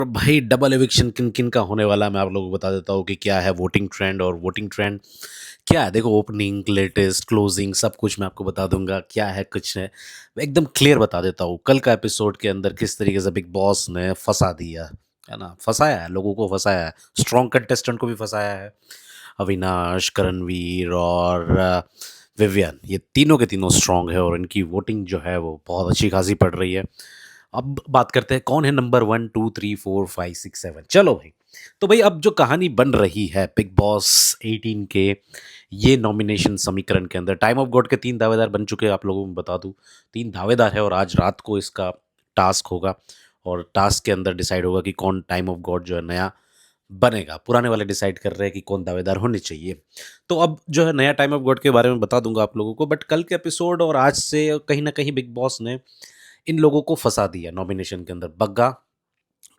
और भाई double eviction किन किन का होने वाला है मैं आप लोगों को बता देता हूँ कि क्या है वोटिंग ट्रेंड और वोटिंग ट्रेंड क्या है। देखो ओपनिंग लेटेस्ट क्लोजिंग सब कुछ मैं आपको बता दूंगा क्या है कुछ है। मैं एकदम क्लियर बता देता हूँ कल का एपिसोड के अंदर किस तरीके से बिग बॉस ने फंसा दिया है ना, फंसाया है लोगों को, फंसाया है स्ट्रॉन्ग कंटेस्टेंट को भी फंसाया है। अविनाश, करणवीर और विवियन, ये तीनों के तीनों स्ट्रॉन्ग है और इनकी वोटिंग जो है वो बहुत अच्छी खासी पड़ रही है। अब बात करते हैं कौन है नंबर 1 2 3 4 5 6 7। चलो भाई, तो भाई अब जो कहानी बन रही है बिग बॉस 18 के ये नॉमिनेशन समीकरण के अंदर, टाइम ऑफ गॉड के 3 दावेदार बन चुके हैं। आप लोगों को बता दूं 3 दावेदार है और आज रात को इसका टास्क होगा और टास्क के अंदर डिसाइड होगा कि कौन टाइम ऑफ गॉड जो है नया बनेगा। पुराने वाले डिसाइड कर रहे हैं कि कौन दावेदार होने चाहिए। तो अब जो है नया टाइम ऑफ गॉड के बारे में बता दूंगा आप लोगों को, बट कल के एपिसोड और आज से कहीं ना कहीं बिग बॉस ने इन लोगों को फंसा दिया नॉमिनेशन के अंदर। बग्गा,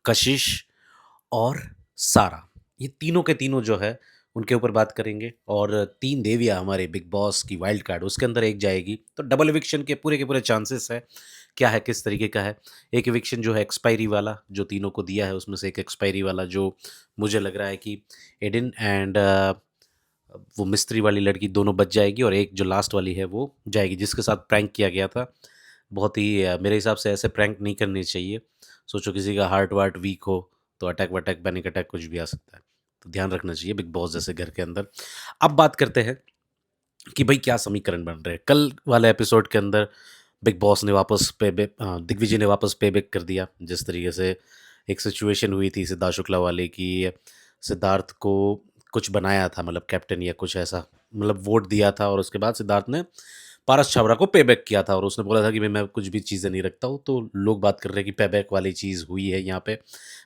कशिश और सारा, ये तीनों के तीनों जो है उनके ऊपर बात करेंगे। और 3 देवियाँ हमारे बिग बॉस की वाइल्ड कार्ड उसके अंदर एक जाएगी, तो डबल इविक्शन के पूरे चांसेस है। क्या है किस तरीके का है, एक इविक्शन जो है एक्सपायरी वाला जो तीनों को दिया है उसमें से एक एक्सपायरी वाला जो मुझे लग रहा है कि एडिन एंड वो मिस्त्री वाली लड़की दोनों बच जाएगी और एक जो लास्ट वाली है वो जाएगी जिसके साथ प्रैंक किया गया था। बहुत ही मेरे हिसाब से ऐसे प्रैंक नहीं करने चाहिए। सोचो किसी का हार्ट वार्ट वीक हो तो अटैक वटैक पैनिक अटैक कुछ भी आ सकता है, तो ध्यान रखना चाहिए बिग बॉस जैसे घर के अंदर। अब बात करते हैं कि भाई क्या समीकरण बन रहे हैं। कल वाले एपिसोड के अंदर बिग बॉस ने वापस दिग्विजय ने वापस पे बैक कर दिया। जिस तरीके से एक सिचुएशन हुई थी सिद्धार्थ शुक्ला वाले की, सिद्धार्थ को कुछ बनाया था मतलब कैप्टन या कुछ ऐसा, मतलब वोट दिया था और उसके बाद सिद्धार्थ ने पारस छाबड़ा को पे बैक किया था और उसने बोला था कि भाई मैं कुछ भी चीज़ें नहीं रखता हूँ। तो लोग बात कर रहे हैं कि पे बैक वाली चीज़ हुई है यहाँ पे।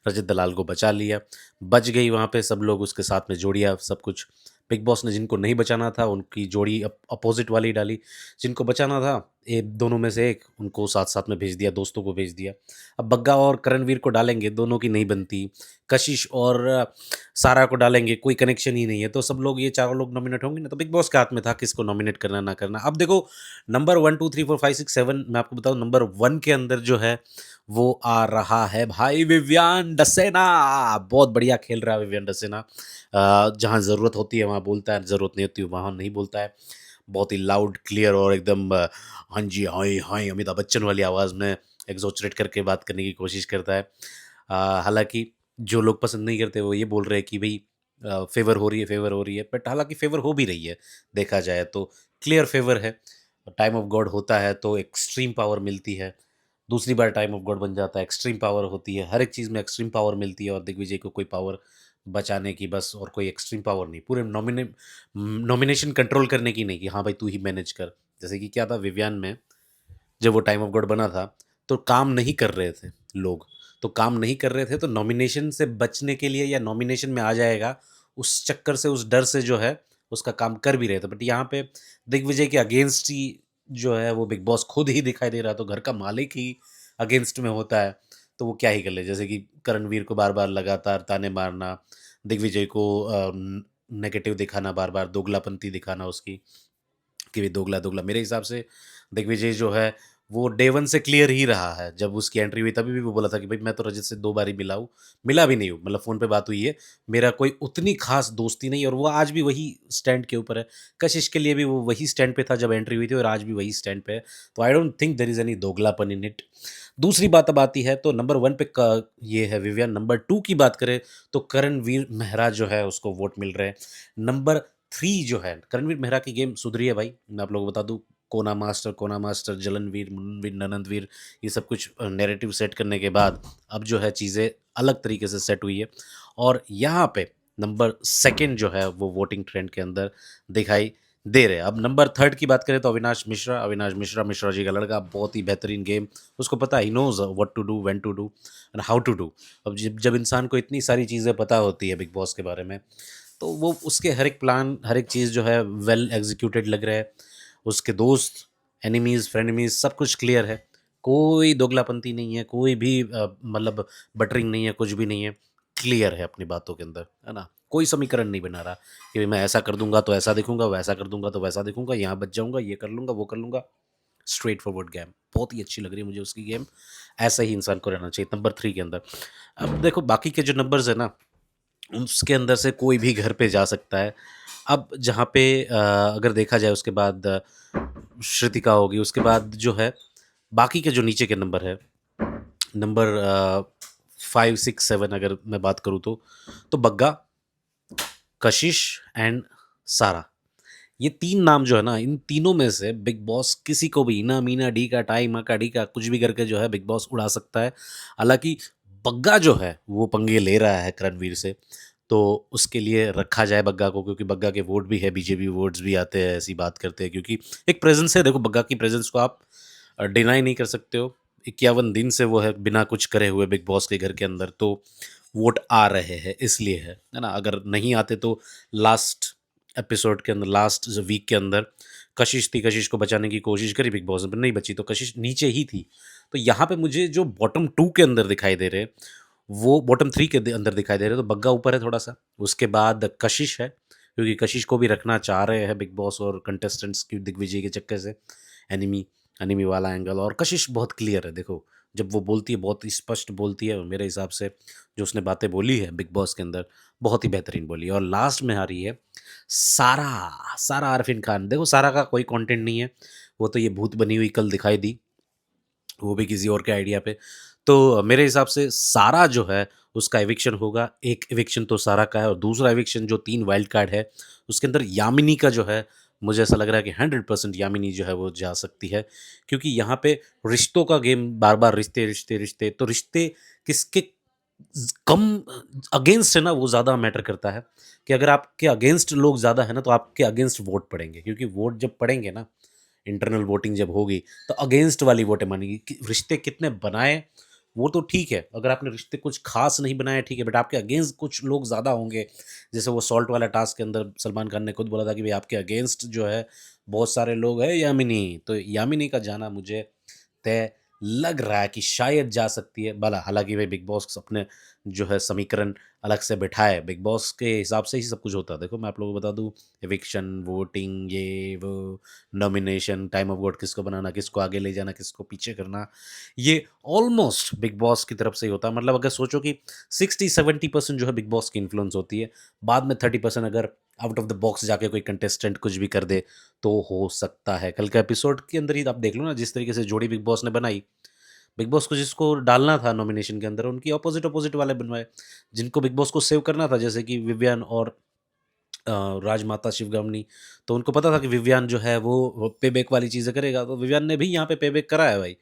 रजत दलाल को बचा लिया, बच गई वहाँ पे, सब लोग उसके साथ में जोड़िया सब कुछ। बिग बॉस ने जिनको नहीं बचाना था उनकी जोड़ी अपोजिट वाली डाली, जिनको बचाना था दोनों में से एक उनको साथ साथ में भेज दिया, दोस्तों को भेज दिया। अब बग्गा और करणवीर को डालेंगे, दोनों की नहीं बनती। कशिश और सारा को डालेंगे, कोई कनेक्शन ही नहीं है। तो सब लोग ये चारों लोग नॉमिनेट होंगे ना, तो बिग बॉस के हाथ में था किसको नॉमिनेट करना ना करना। अब देखो नंबर 1 2 3 4 5 6 7 मैं आपको बताऊं, नंबर 1 के अंदर जो है वो आ रहा है भाई विवियन डसेना। बहुत बढ़िया खेल रहा है विवियन डसेना। जहाँ ज़रूरत होती है वहाँ बोलता है, ज़रूरत नहीं होती वहाँ नहीं बोलता है। बहुत ही लाउड क्लियर और एकदम हाँ जी हाँ हाँ अमिताभ बच्चन वाली आवाज़ में एग्जॉचरेट करके बात करने की कोशिश करता है। हालांकि जो लोग पसंद नहीं करते वो ये बोल रहे हैं कि भाई फेवर हो रही है, फेवर हो रही है, बट हालांकि फेवर हो भी रही है। देखा जाए तो क्लियर फेवर है। टाइम ऑफ गॉड होता है तो एक्सट्रीम पावर मिलती है, दूसरी बार टाइम ऑफ गॉड बन जाता है एक्सट्रीम पावर होती है। हर एक चीज़ में एक्सट्रीम पावर मिलती है और दिग्विजय को कोई पावर बचाने की बस, और कोई एक्सट्रीम पावर नहीं, पूरे नॉमिनेशन कंट्रोल करने की नहीं कि हाँ भाई तू ही मैनेज कर। जैसे कि क्या था विवियन में, जब वो टाइम ऑफ गॉड बना था तो काम नहीं कर रहे थे लोग, तो काम नहीं कर रहे थे तो नॉमिनेशन से बचने के लिए या नॉमिनेशन में आ जाएगा उस चक्कर से, उस डर से जो है उसका काम कर भी रहे थे। बट यहाँ पे दिग्विजय के अगेंस्ट ही जो है वो बिग बॉस खुद ही दिखाई दे रहा, तो घर का मालिक ही अगेंस्ट में होता है तो वो क्या ही कर ले। जैसे कि करणवीर को बार बार लगातार ताने मारना, दिग्विजय को नेगेटिव दिखाना, बार बार दोगलापंती दिखाना उसकी कि भी दोगला दोगला। मेरे हिसाब से दिग्विजय जो है वो डे वन से क्लियर ही रहा है। जब उसकी एंट्री हुई तभी भी वो बोला था कि भाई मैं तो रजत से 2 बार ही मिला हूँ, मिला भी नहीं हूँ, मतलब फ़ोन पे बात हुई है, मेरा कोई उतनी खास दोस्ती नहीं। और वो आज भी वही स्टैंड के ऊपर है। कशिश के लिए भी वो वही स्टैंड पे था जब एंट्री हुई थी और आज भी वही स्टैंड पे है। तो I don't think there is any दोगलापन इन इट। दूसरी बात अब आती है तो नंबर 1 पे ये है विवियन। नंबर 2 की बात करें तो करणवीर मेहरा जो है उसको वोट मिल रहे हैं। नंबर 3 जो है करणवीर मेहरा की गेम सुधरी है भाई, मैं आप लोगों को बता दूं। कोना मास्टर, जलनवीर, मुनवीर, ननंदवीर, ये सब कुछ नैरेटिव सेट करने के बाद अब जो है चीज़ें अलग तरीके से सेट हुई है। और यहाँ पे नंबर 2 जो है वो वोटिंग ट्रेंड के अंदर दिखाई दे रहे हैं। अब नंबर 3 की बात करें तो अविनाश मिश्रा, मिश्रा जी का लड़का, बहुत ही बेहतरीन गेम उसको पता, he knows what to do, when to do and how to do. अब जब जब इंसान को इतनी सारी चीज़ें पता होती है बिग बॉस के बारे में, तो वो उसके हर एक प्लान, हर एक चीज़ जो है वेल एग्जीक्यूटेड लग रहा है। उसके दोस्त, एनिमीज़, फ्रेनेमीज़ सब कुछ क्लियर है। कोई दोगलापंती नहीं है, कोई भी मतलब बटरिंग नहीं है, कुछ भी नहीं है। क्लियर है अपनी बातों के अंदर, है ना? कोई समीकरण नहीं बना रहा कि भाई मैं ऐसा कर दूँगा तो ऐसा दिखूँगा, वैसा कर दूँगा तो वैसा दिखूँगा, यहाँ बच जाऊँगा, ये कर लूँगा, वो कर लूँगा। स्ट्रेट फॉरवर्ड गेम, बहुत ही अच्छी लग रही है मुझे उसकी गेम। ऐसा ही इंसान को रहना चाहिए नंबर 3 के अंदर। अब देखो बाकी के जो नंबर्स है ना, उसके अंदर से कोई भी घर पे जा सकता है। अब जहाँ पे अगर देखा जाए उसके बाद श्रुतिका होगी, उसके बाद जो है बाकी के जो नीचे के नंबर है, नंबर 5, 6, 7 अगर मैं बात करूँ तो बग्गा, कशिश एंड सारा। ये 3 नाम जो है ना, इन तीनों में से बिग बॉस किसी को भी इना, मीना, डी का, टाई, मा का, डी का कुछ भी करके जो है बिग बॉस उड़ा सकता है। हालाँकि बग्गा जो है वो पंगे ले रहा है करणवीर से, तो उसके लिए रखा जाए बग्गा को, क्योंकि बग्गा के वोट भी है, बीजेपी वोट्स भी आते हैं, ऐसी बात करते हैं, क्योंकि एक प्रेज़ेंस है, देखो बग्गा की प्रेज़ेंस को आप डिनाई नहीं कर सकते हो। 51 दिन से वो है बिना कुछ करे हुए बिग बॉस के घर के अंदर, तो वोट आ रहे हैं इसलिए है ना? अगर नहीं आते तो लास्ट एपिसोड के अंदर, लास्ट वीक के अंदर कशिश थी, कशिश को बचाने की कोशिश करी बिग बॉस ने, पर नहीं बची, तो कशिश नीचे ही थी। तो यहाँ पे मुझे जो बॉटम 2 के अंदर दिखाई दे रहे हैं, वो बॉटम 3 के अंदर दिखाई दे रहे हैं, तो बग्गा ऊपर है थोड़ा-सा। उसके बाद कशिश है, क्योंकि कशिश को भी रखना चाह रहे हैं बिग बॉस और कंटेस्टेंट्स की दिग्विजय के चक्कर से, एनिमी एनिमी वाला एंगल। और कशिश बहुत क्लियर है, देखो जब वो बोलती है बहुत स्पष्ट बोलती है, और मेरे हिसाब से जो उसने बातें बोली है बिग बॉस के अंदर बहुत ही बेहतरीन बोली है। और लास्ट में आ रही है सारा, सारा अरफिन खान। देखो सारा का कोई कंटेंट नहीं है, वो तो ये भूत बनी हुई कल दिखाई दी, वो भी किसी और के आइडिया पे। तो मेरे हिसाब से सारा जो है उसका एविक्शन होगा। एक एविक्शन तो सारा का है, और दूसरा एविक्शन जो 3 वाइल्ड कार्ड है उसके अंदर यामिनी का जो है, मुझे ऐसा लग रहा है कि 100% यामिनी जो है वो जा सकती है, क्योंकि यहाँ पे रिश्तों का गेम, बार बार रिश्ते रिश्ते रिश्ते, तो रिश्ते किसके कम अगेंस्ट है ना, वो ज़्यादा मैटर करता है। कि अगर आपके अगेंस्ट लोग ज़्यादा है ना, तो आपके अगेंस्ट वोट पड़ेंगे, क्योंकि वोट जब पड़ेंगे ना, इंटरनल वोटिंग जब होगी, तो अगेंस्ट वाली वोटें मानेंगी। कि रिश्ते कितने बनाए वो तो ठीक है, अगर आपने रिश्ते कुछ खास नहीं बनाए ठीक है, बट आपके अगेंस्ट कुछ लोग ज़्यादा होंगे। जैसे वो सॉल्ट वाला टास्क के अंदर सलमान खान ने खुद बोला था कि भाई आपके अगेंस्ट जो है बहुत सारे लोग हैं यामिनी, तो यामिनी का जाना मुझे तय लग रहा है कि शायद जा सकती है। भला हालाँकि भाई बिग बॉस अपने जो है समीकरण अलग से बिठाए, बिग बॉस के हिसाब से ही सब कुछ होता है। देखो मैं आप लोगों को बता दूँ, एविक्शन, वोटिंग, ये वो, नॉमिनेशन, टाइम ऑफ वोट किसको बनाना, किसको आगे ले जाना, किसको पीछे करना, ये ऑलमोस्ट बिग बॉस की तरफ से ही होता है। मतलब अगर सोचो कि 60-70% जो है बिग बॉस की इन्फ्लुएंस होती है, बाद में 30% अगर आउट ऑफ द बॉक्स जाके कोई कंटेस्टेंट कुछ भी कर दे तो हो सकता है। कल का एपिसोड के अंदर ही आप देख लो ना, जिस तरीके से जोड़ी बिग बॉस ने बनाई, बिग बॉस को जिसको डालना था नॉमिनेशन के अंदर, उनकी अपोजिट अपोजिट वाले बनवाए। जिनको बिग बॉस को सेव करना था, जैसे कि विवियन और अ, राजमाता शिवगामिनी, तो उनको पता था कि विवियन जो है वो पे बैक वाली चीज़ें करेगा, तो विवियन ने भी यहाँ पे पे बैक करा है भाई,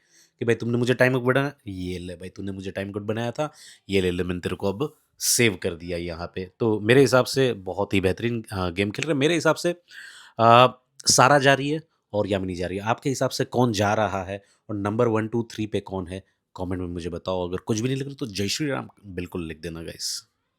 कि भाई तुमने मुझे टाइम कोड बनाया, ये ले भाई तूने मुझे टाइम कोड बनाया था, ये ले मैंने तेरे को अब सेव कर दिया यहाँ पे। तो मेरे हिसाब से बहुत ही बेहतरीन गेम खेल रहे हैं। मेरे हिसाब से सारा जा रही है और यामिनी जा रही है। आपके हिसाब से कौन जा रहा है, और नंबर 1, 2, 3 पे कौन है? कमेंट में मुझे बताओ। अगर कुछ भी नहीं लग रहा तो जय श्री राम बिल्कुल लिख देना गाइस।